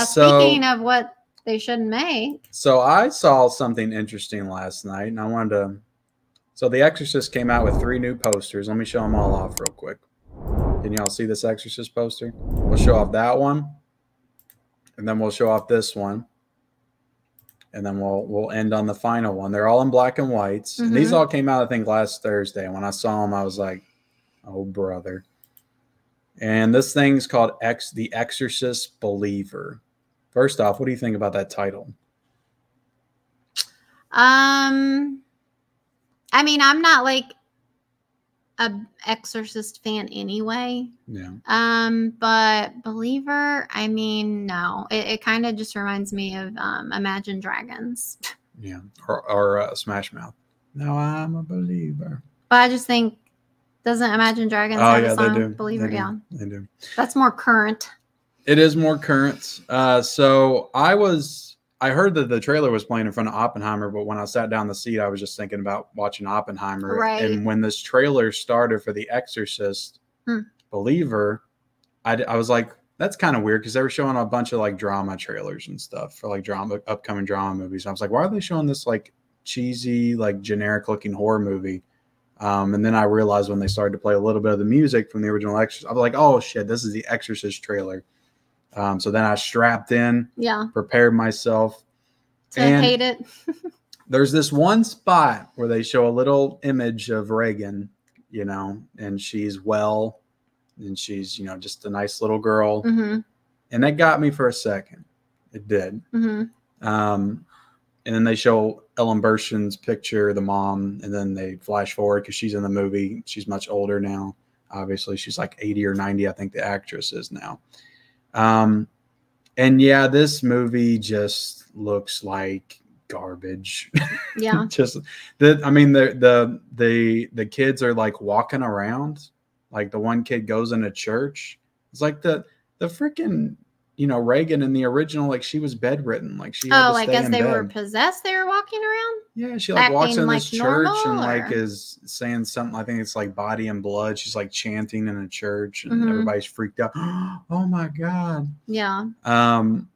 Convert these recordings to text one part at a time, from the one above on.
Speaking of what they shouldn't make. So I saw something interesting last night, and I wanted to. So The Exorcist came out with 3 new posters. Let me show them all off real quick. Can y'all see this Exorcist poster? We'll show off that one, and then we'll show off this one, and then we'll end on the final one. They're all in black and whites. And these all came out, I think, last Thursday. And when I saw them, I was like, oh, brother. And this thing's called The Exorcist Believer. First off, what do you think about that title? I mean, I'm not like a Exorcist fan anyway. Yeah. But Believer, I mean, no. It kind of just reminds me of Imagine Dragons. Yeah. Or Smash Mouth. Now I'm a believer. But I just think, doesn't Imagine Dragons have a song? They do. Believer, yeah. They do. That's more current. It is more current. So I heard that the trailer was playing in front of Oppenheimer, but when I sat down the seat, I was just thinking about watching Oppenheimer. Right. And when this trailer started for The Exorcist Believer, I was like, that's kind of weird, because they were showing a bunch of like drama trailers and stuff for like upcoming drama movies. And I was like, why are they showing this like cheesy, like generic looking horror movie? And then I realized when they started to play a little bit of the music from the original Exorcist, I was like, oh shit, this is the Exorcist trailer. So then I strapped in, prepared myself. To hate it. There's this one spot where they show a little image of Reagan, you know, and she's well, and she's, you know, just a nice little girl. And that got me for a second. It did. And then they show Ellen Burstyn's picture, the mom, and then they flash forward because she's in the movie. She's much older now. Obviously, she's like 80 or 90, I think the actress is now. And yeah, this movie just looks like garbage. Yeah. The kids are like walking around. Like the one kid goes into church. It's like the freaking, you know, Reagan in the original, like she was bedridden. Like she had to stay guess in they bed. were possessed. They were walking around. Yeah, she like walks in this church and or? like is saying something. I think it's like body and blood. She's like chanting in a church, and everybody's freaked out. Oh my god. Yeah. And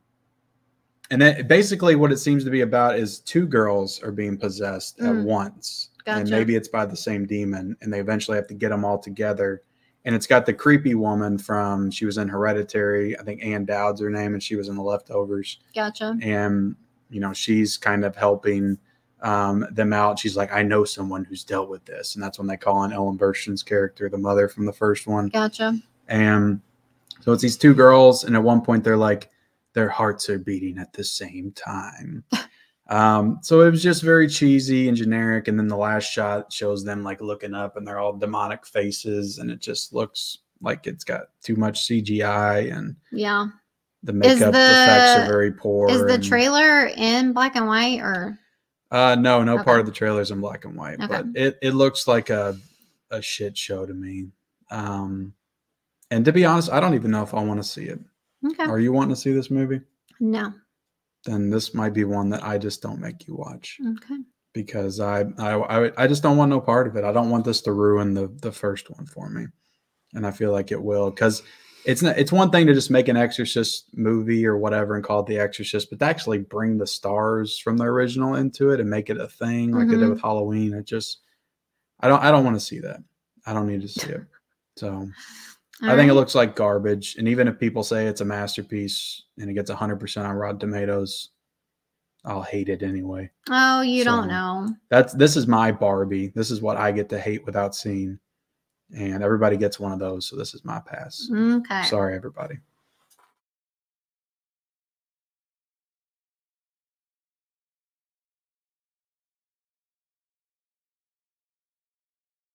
then basically what it seems to be about is 2 girls are being possessed at once. Gotcha. And maybe it's by the same demon, and they eventually have to get them all together. And it's got the creepy woman from, she was in Hereditary. I think Ann Dowd's her name, and she was in The Leftovers. Gotcha. And, you know, she's kind of helping them out. She's like, I know someone who's dealt with this. And that's when they call on Ellen Burstyn's character, the mother from the first one. Gotcha. And so it's these 2 girls. And at one point they're like, their hearts are beating at the same time. So it was just very cheesy and generic. And then the last shot shows them like looking up, and they're all demonic faces, and it just looks like it's got too much CGI, and the makeup effects are very poor. Is the trailer in black and white or? No part of the trailer's in black and white, but it looks like a shit show to me. And to be honest, I don't even know if I want to see it. Okay. Are you wanting to see this movie? No. Then this might be one that I just don't make you watch. Okay. Because I just don't want no part of it. I don't want this to ruin the first one for me. And I feel like it will, because it's one thing to just make an Exorcist movie or whatever and call it The Exorcist, but to actually bring the stars from the original into it and make it a thing like they did with Halloween, it just I don't want to see that. I don't need to see it. So I think it looks like garbage. And even if people say it's a masterpiece and it gets 100% on Rotten Tomatoes, I'll hate it anyway. Oh, you don't know. This is my Barbie. This is what I get to hate without seeing. And everybody gets one of those. So this is my pass. Okay. Sorry, everybody.